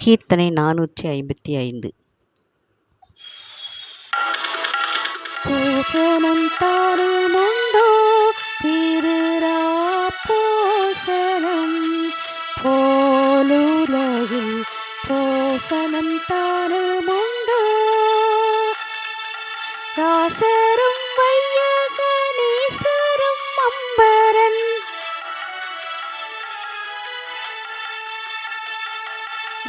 கீர்த்தனை 455. பூசனம் தாருமுண்டோ திருராப்போசனம் போலுலகில் போசனம் தாருமுண்டோ ராசரும் வையகணீசரும் அம்பரன்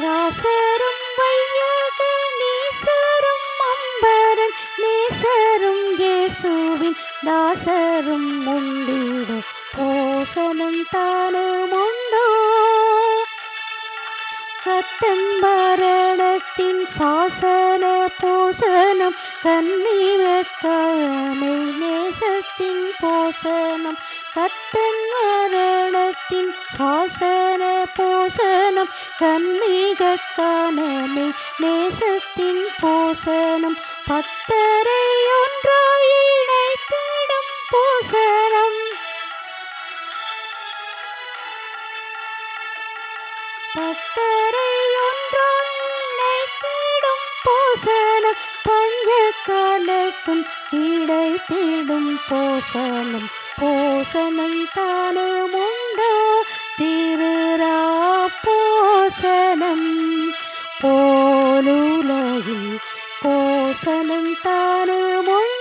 ராசரும் வையகணீசரும் அம்பரன் நேசரும் இயேசுவின் தாசரும் உண்டிட போசனம் தானுமுண்டோ கத்தன் மரணத்தின் சாசன போசனம் கண்ணீரட்காமை நேசத்தின் போசனம் கத்தன் மரணத்தின் சாசன போசனம் கண்ணீரட்கானமை நேசத்தின் போசனம் பத்தரை ஒன்றாய் இணைத்திடும் போசனம் பத்தரை ஒன்றாய் இணைத்திடும் போசனம் பஞ்சகாலத்தும் கிடைத்திடும் போசனம் போசனம் தானுமுண்டோ திருராப்போசனம் போலுலகில் போசனம் தானுமுண்டோ